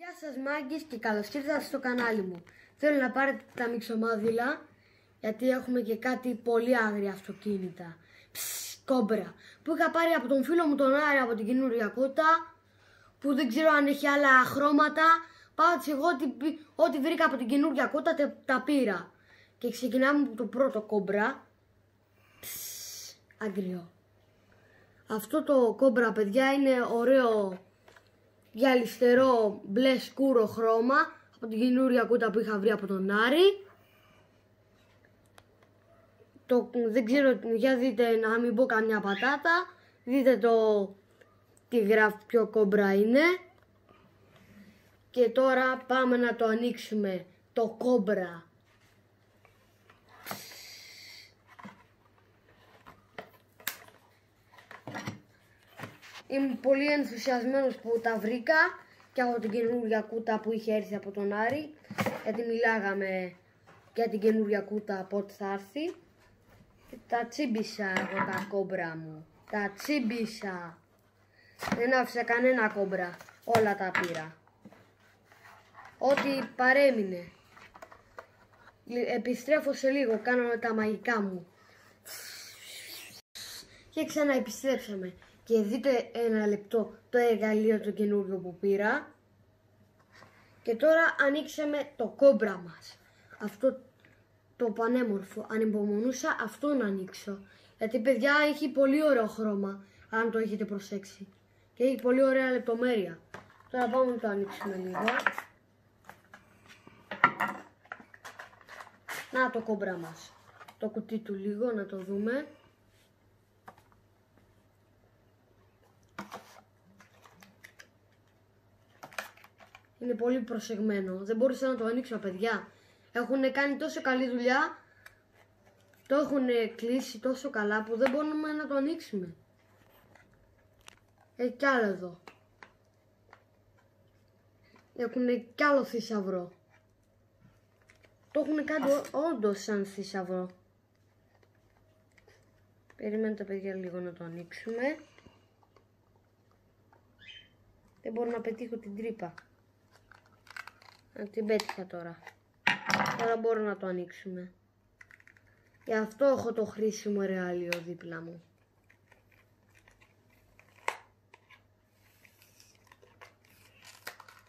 Γεια σας μάγκες και καλώς ήρθατε στο κανάλι μου. Θέλω να πάρετε τα μυξομάδιλα γιατί έχουμε και κάτι πολύ άγρια αυτοκίνητα. Κόμπρα που είχα πάρει από τον φίλο μου τον Άρη από την καινούρια κούτα, που δεν ξέρω αν έχει άλλα χρώματα. Πάτσε εγώ ό,τι βρήκα από την καινούρια κούτα τα πήρα. Και ξεκινάμε από το πρώτο κόμπρα. Αγριό. Αυτό το κόμπρα, παιδιά, είναι ωραίο γυαλιστερό μπλε σκούρο χρώμα από την καινούρια κούτα που είχα βρει από τον Άρη. Δεν ξέρω, για δείτε, να μην πω καμιά πατάτα. Δείτε τι γράφει, ποιο κόμπρα είναι. Και τώρα πάμε να το ανοίξουμε το κόμπρα. Είμαι πολύ ενθουσιασμένος που τα βρήκα και από την καινούρια κούτα που είχε έρθει από τον Άρη, γιατί μιλάγαμε για την καινούρια κούτα πότε θα έρθει. Τα τσίμπησα εγώ τα κόμπρα μου. Τα τσίμπησα. Δεν άφησα κανένα κόμπρα. Όλα τα πήρα. Ό,τι παρέμεινε. Επιστρέφω σε λίγο. Κάνω τα μαγικά μου. Και ξαναεπιστρέψαμε. Και δείτε ένα λεπτό το εργαλείο το καινούριο που πήρα. Και τώρα ανοίξαμε το κόμπρα μας. Αυτό το πανέμορφο. Ανυπομονούσα αυτό να ανοίξω. Γιατί, παιδιά, έχει πολύ ωραίο χρώμα, αν το έχετε προσέξει. Και έχει πολύ ωραία λεπτομέρεια. Τώρα πάμε να το ανοίξουμε λίγο. Να το κόμπρα μας. Το κουτί του λίγο να το δούμε. Είναι πολύ προσεγμένο. Δεν μπορούσα να το ανοίξω, παιδιά. Έχουν κάνει τόσο καλή δουλειά. Το έχουν κλείσει τόσο καλά που δεν μπορούμε να το ανοίξουμε. Έχει κι άλλο εδώ. Έχουν κι άλλο θησαυρό. Το έχουν κάνει όντως σαν θησαυρό. Περιμένετε, παιδιά, λίγο να το ανοίξουμε. Δεν μπορώ να πετύχω την τρύπα. Την πέτυχα τώρα. Τώρα μπορώ να το ανοίξουμε. Γι' αυτό έχω το χρήσιμο εργαλείο δίπλα μου.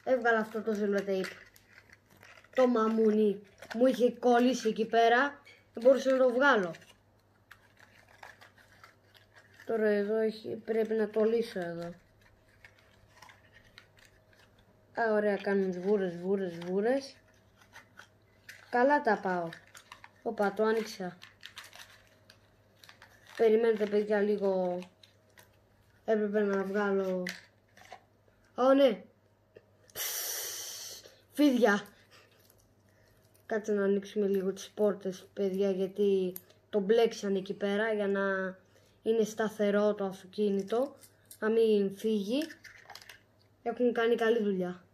Έβγαλα αυτό το ζελοτέιπ. Το μαμούνι μου είχε κολλήσει εκεί πέρα. Δεν μπορούσα να το βγάλω. Τώρα εδώ πρέπει να το λύσω εδώ. Ωραία, κάνουν σβούρες. Καλά τα πάω. Οπα, το άνοιξα. Περιμένετε, παιδιά, λίγο. Έπρεπε να βγάλω. Ναι. Φίδια. Κάτσε να ανοίξουμε λίγο τις πόρτες, παιδιά, γιατί το μπλέξαν εκεί πέρα για να είναι σταθερό το αυτοκίνητο. Να μην φύγει. Έχουν κάνει καλή δουλειά.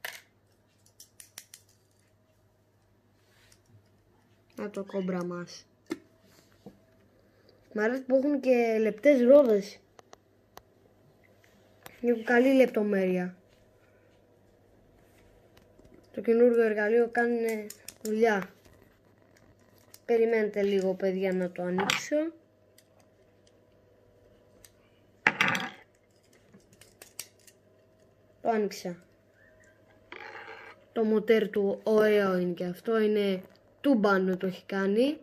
Να το κόμπρα μας. Μ' αρέσει που έχουν και λεπτές ρόδες. Έχουν καλή λεπτομέρεια. Το καινούργιο εργαλείο κάνει δουλειά. Περιμένετε λίγο, παιδιά, να το ανοίξω. Το άνοιξα. Το μοτέρ του ωραίο είναι και αυτό. Είναι τούμπανο, το έχει κάνει.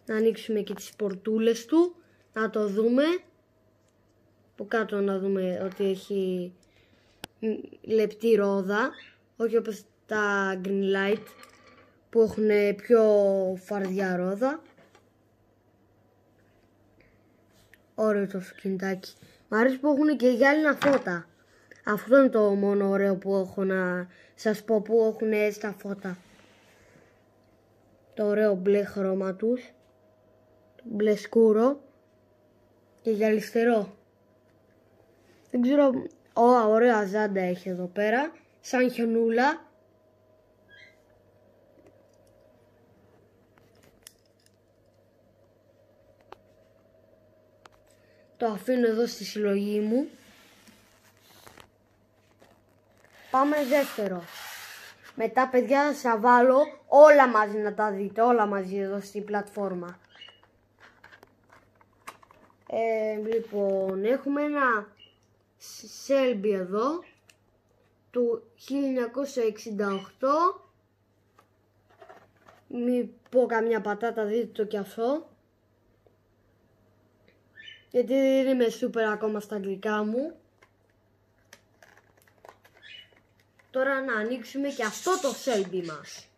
Να ανοίξουμε και τις πορτούλες του. Να το δούμε. Από κάτω να δούμε ότι έχει λεπτή ρόδα. Όχι όπως τα green light που έχουν πιο φαρδιά ρόδα. Ωραίο το αυτοκινητάκι. Μ' αρέσει που έχουν και γυάλινα φώτα. Αυτό είναι το μόνο ωραίο που έχω να σας πω, που έχουν στα φώτα. Το ωραίο μπλε χρώμα τους. Το μπλε σκούρο. Και γυαλιστερό. Δεν ξέρω. Ωραία ζάντα έχει εδώ πέρα. Σαν χιονούλα. Το αφήνω εδώ στη συλλογή μου. Πάμε δεύτερο. Μετά παιδιά θα βάλω όλα μαζί να τα δείτε, όλα μαζί εδώ στην πλατφόρμα. Λοιπόν, έχουμε ένα Shelby εδώ του 1968. Μην πω καμιά πατάτα, δείτε το κι αυτό. Γιατί δεν είμαι σούπερ ακόμα στα αγγλικά μου. Τώρα να ανοίξουμε και αυτό το Shelby μας.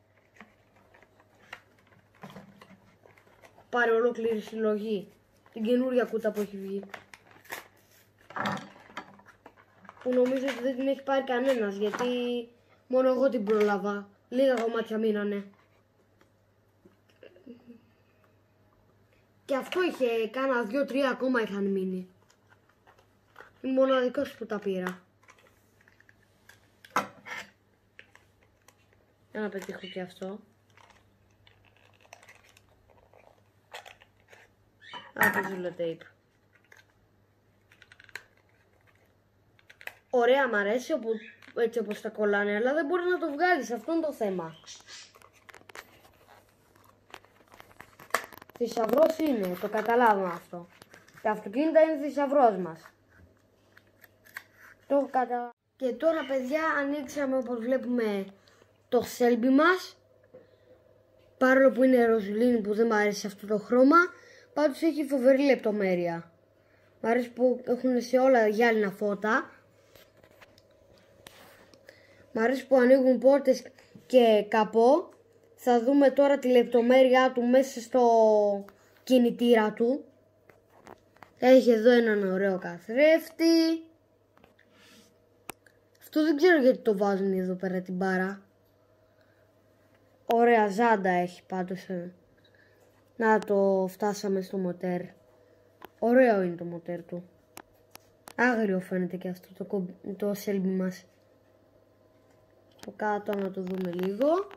Πάρε ολόκληρη συλλογή. Την καινούρια κούτα που έχει βγει. Που νομίζω ότι δεν την έχει πάρει κανένας, γιατί μόνο εγώ την πρόλαβα. Λίγα κομμάτια μείνανε. Και αυτό είχε κάνα 2-3 ακόμα είχαν μείνει. Είμαι μοναδικός που τα πήρα. Για να πετύχω και αυτό. Από ζουλοτέιπ. Ωραία, μ' αρέσει έτσι όπως τα κολλάνε, αλλά δεν μπορεί να το βγάλεις, αυτό είναι το θέμα. Θησαυρός είναι, το καταλάβουμε αυτό. Τα αυτοκίνητα είναι θησαυρός μας. Το καταλάβουμε. Και τώρα παιδιά ανοίξαμε όπως βλέπουμε το Shelby μας. Παρόλο που είναι ροζουλίνη που δεν μου αρέσει αυτό το χρώμα, πάντως έχει φοβερή λεπτομέρεια. Μ' αρέσει που έχουν σε όλα γυάλινα φώτα. Μ' αρέσει που ανοίγουν πόρτες και καπό. Θα δούμε τώρα τη λεπτομέρειά του μέσα στο κινητήρα του. Έχει εδώ έναν ωραίο καθρέφτη. Αυτό δεν ξέρω γιατί το βάζουν εδώ πέρα την μπάρα. Ωραία ζάντα έχει πάντως. Να το φτάσαμε στο μοτέρ. Ωραίο είναι το μοτέρ του. Άγριο φαίνεται και αυτό το Shelby μας. Το κάτω να το δούμε λίγο.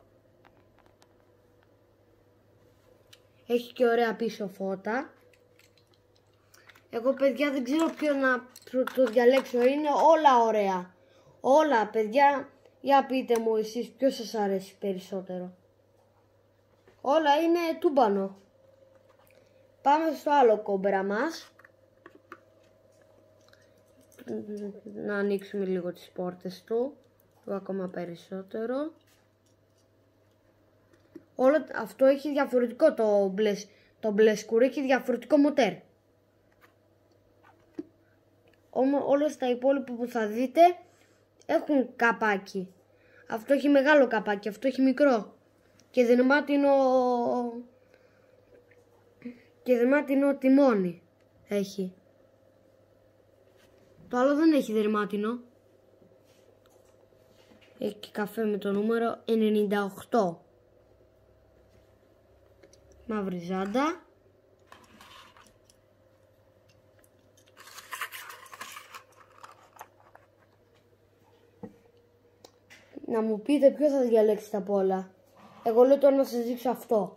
Έχει και ωραία πίσω φώτα. Εγώ παιδιά δεν ξέρω ποιο να το διαλέξω. Είναι όλα ωραία. Όλα παιδιά. Για πείτε μου εσείς ποιο σας αρέσει περισσότερο. Όλα είναι τούμπανο. Πάμε στο άλλο κόμπερα μας. Να ανοίξουμε λίγο τις πόρτες του. Ακόμα περισσότερο. Όλο αυτό έχει διαφορετικό το μπλε σκούρο, έχει διαφορετικό μοτέρ. Όλα τα υπόλοιπα που θα δείτε έχουν καπάκι. Αυτό έχει μεγάλο καπάκι, αυτό έχει μικρό. Και δερμάτινο τιμόνι έχει. Το άλλο δεν έχει δερμάτινο. Έχει και καφέ με το νούμερο 98. Μαύρη ζάντα. Να μου πείτε ποιο θα διαλέξετε από όλα. Εγώ λέω τώρα να σας δείξω αυτό.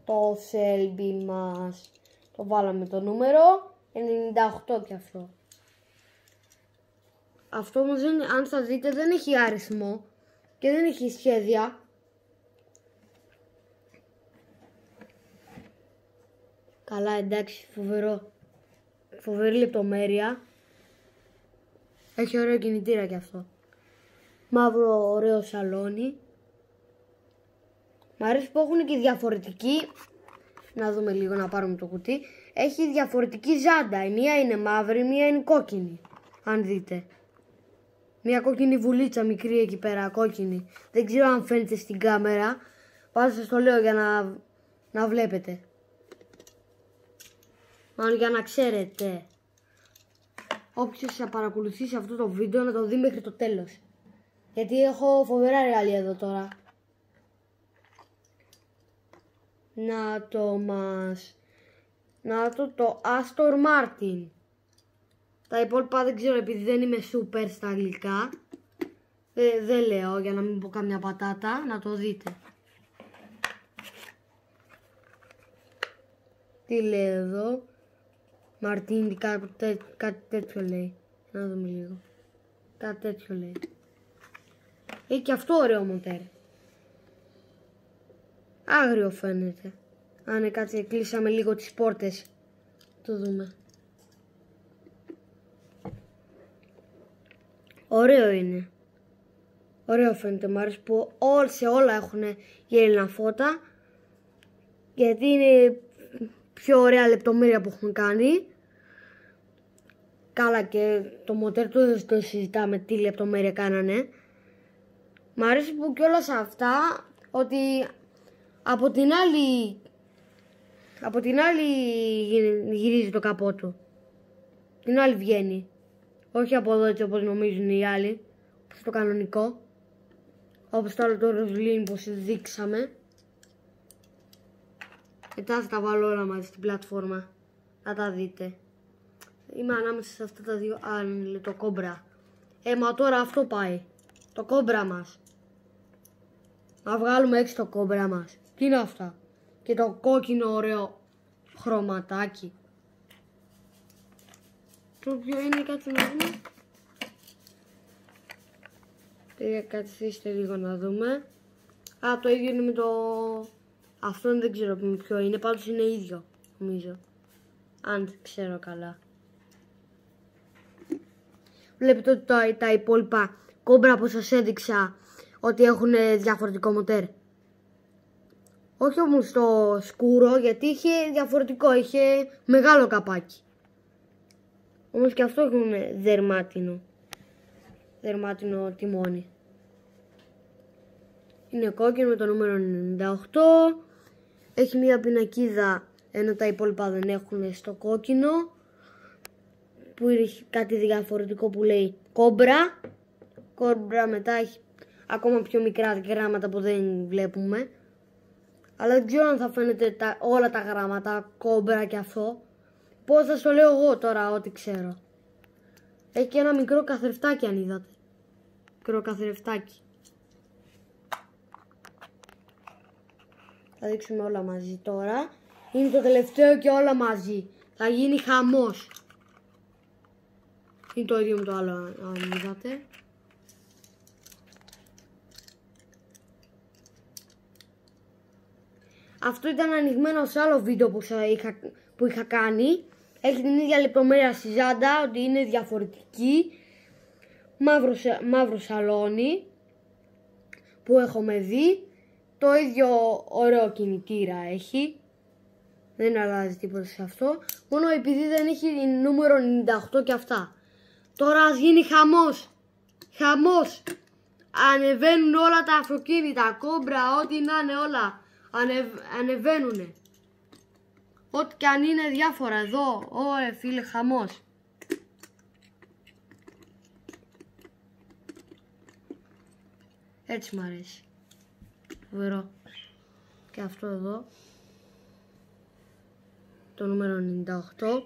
Το Shelby μας. Το βάλαμε το νούμερο 98 και αυτό. Αυτό όμως αν θα δείτε δεν έχει αριθμό και δεν έχει σχέδια. Καλά, εντάξει, φοβερή λεπτομέρεια. Έχει ωραίο κινητήρα και αυτό. Μαύρο ωραίο σαλόνι. Μ' αρέσει που έχουν και διαφορετική. Να δούμε λίγο, να πάρουμε το κουτί. Έχει διαφορετική ζάντα. Η μία είναι μαύρη, η μία είναι κόκκινη. Αν δείτε. Μια κόκκινη βουλίτσα μικρή εκεί πέρα, κόκκινη. Δεν ξέρω αν φαίνεται στην κάμερα. Πάντως σας το λέω για να βλέπετε. Μάλλον για να ξέρετε. Όποιος θα παρακολουθήσει αυτό το βίντεο να το δει μέχρι το τέλος. Γιατί έχω φοβερά ρεάλια εδώ τώρα. Να το Aston Martin. Τα υπόλοιπα δεν ξέρω επειδή δεν είμαι super στα αγγλικά. Δεν λέω για να μην πω καμιά πατάτα. Να το δείτε. Τι λέει εδώ. Μαρτίνι, κάτι τέτοιο λέει. Να δούμε λίγο. Κάτι τέτοιο λέει. Έχει και αυτό ωραίο μοτέρ. Άγριο φαίνεται. Αν κάτσε, κλείσαμε λίγο τις πόρτες. Το δούμε. Ωραίο είναι. Ωραίο φαίνεται. Μ' αρέσει που σε όλα έχουν γέλινα φώτα. Γιατί είναι πιο ωραία λεπτομέρεια που έχουν κάνει. Καλά, και το μοτέρ του δεν το συζητάμε τι λεπτομέρεια κάνανε. Μ' αρέσει που κιόλας αυτά ότι από την άλλη γυρίζει το καπό του. Την άλλη βγαίνει. Όχι από εδώ έτσι όπως νομίζουν οι άλλοι. Στο κανονικό. Όπως το άλλο το ροζουλίνι που σας δείξαμε. Μετά θα τα βάλω όλα μαζί στην πλατφόρμα. Να τα δείτε. Είμαι ανάμεσα σε αυτά τα δύο. Αν το κόμπρα. Μα τώρα αυτό πάει. Το κόμπρα μας. Να βγάλουμε έξω το κόμπρα μας. Τι είναι αυτά. Και το κόκκινο ωραίο χρωματάκι. Το ποιο είναι, κάτι να δούμε. Καθίστε λίγο να δούμε. Το ίδιο είναι με το... Αυτό δεν ξέρω ποιο είναι. Πάντως είναι ίδιο, νομίζω. Αν ξέρω καλά. Βλέπετε ότι τα υπόλοιπα κόμπρα που σας έδειξα ότι έχουν διαφορετικό μοτέρ. Όχι όμως το σκούρο, γιατί είχε διαφορετικό, είχε μεγάλο καπάκι. Όμως και αυτό έχουν δερμάτινο τιμόνι. Είναι κόκκινο με το νούμερο 98. Έχει μία πινακίδα, ενώ τα υπόλοιπα δεν έχουν στο κόκκινο. Που έχει κάτι διαφορετικό που λέει κόμπρα. Κόμπρα, μετά έχει ακόμα πιο μικρά γράμματα που δεν βλέπουμε. Αλλά δεν ξέρω αν θα φαίνεται όλα τα γράμματα, κόμπρα και αυτό. Πώς θα το λέω εγώ τώρα, ό,τι ξέρω. Έχει και ένα μικρό καθρεφτάκι, αν είδατε. Μικρό καθρεφτάκι. Θα δείξουμε όλα μαζί τώρα. Είναι το τελευταίο και όλα μαζί. Θα γίνει χαμός. Είναι το ίδιο με το άλλο, αν είδατε. Αυτό ήταν ανοιγμένο σε άλλο βίντεο που είχα κάνει. Έχει την ίδια λεπτομέρεια στη ζάντα, ότι είναι διαφορετική. Μαύρο σαλόνι που έχουμε δει. Το ίδιο ωραίο κινητήρα έχει. Δεν αλλάζει τίποτα σε αυτό. Μόνο επειδή δεν έχει νούμερο 98 και αυτά. Τώρα ας γίνει χαμός. Χαμός. Ανεβαίνουν όλα τα αυτοκίνητα, κόμπρα, ό,τι να είναι όλα. Ανεβαίνουνε. Ό,τι και αν είναι διάφορα εδώ. Φίλε, χαμός. Έτσι μ' αρέσει. Φοβερό. Και αυτό εδώ. Το νούμερο 98.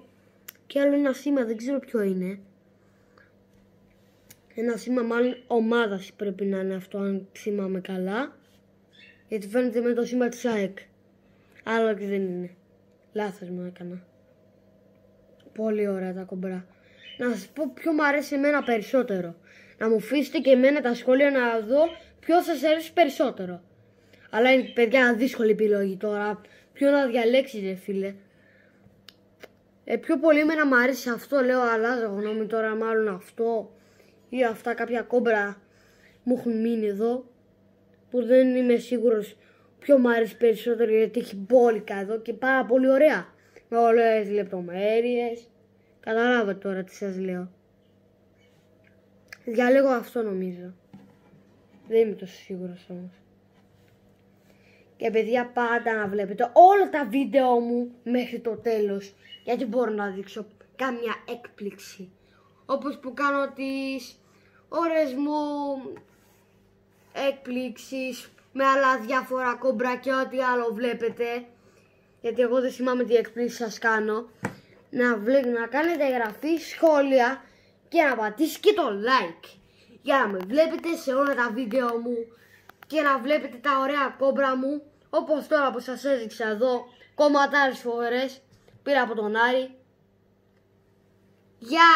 Και άλλο ένα σήμα, δεν ξέρω ποιο είναι. Ένα σήμα μάλλον ομάδας πρέπει να είναι αυτό, αν θυμάμαι καλά. Γιατί φαίνεται με το σήμα της ΑΕΚ. Αλλά και δεν είναι. Λάθος μου έκανα. Πολύ ωραία τα κομπρά. Να σας πω ποιο μου αρέσει εμένα περισσότερο. Να μου αφήσετε και εμένα τα σχόλια να δω ποιο σας αρέσει περισσότερο. Αλλά είναι, παιδιά, δύσκολη επιλογή τώρα. Ποιο να διαλέξετε, φίλε. Πιο πολύ εμένα μου αρέσει αυτό, λέω, αλλάζω γνώμη τώρα, μάλλον αυτό. Ή αυτά κάποια κόμπρα μου έχουν μείνει εδώ. Που δεν είμαι σίγουρος ποιο μου αρέσει περισσότερο, γιατί έχει μπόλικα εδώ και πάρα πολύ ωραία. Με όλες λεπτομέρειες. Καταλάβατε τώρα τι σας λέω. Διαλέγω αυτό νομίζω. Δεν είμαι τόσο σίγουρος όμως. Και παιδιά, πάντα να βλέπετε όλα τα βίντεο μου μέχρι το τέλος. Γιατί μπορώ να δείξω κάμια έκπληξη. Όπως που κάνω τις ώρες μου έκπληξης με άλλα διάφορα κόμπρα και ό,τι άλλο βλέπετε. Γιατί εγώ δεν θυμάμαι τι έκπληξη σας κάνω. Να κάνετε εγγραφή, σχόλια και να πατήσετε και το like. Για να με βλέπετε σε όλα τα βίντεο μου και να βλέπετε τα ωραία κόμπρα μου. Όπως τώρα που σας έδειξα εδώ, κομματάρες φοβερές, πήρα από τον Άρη. Γεια!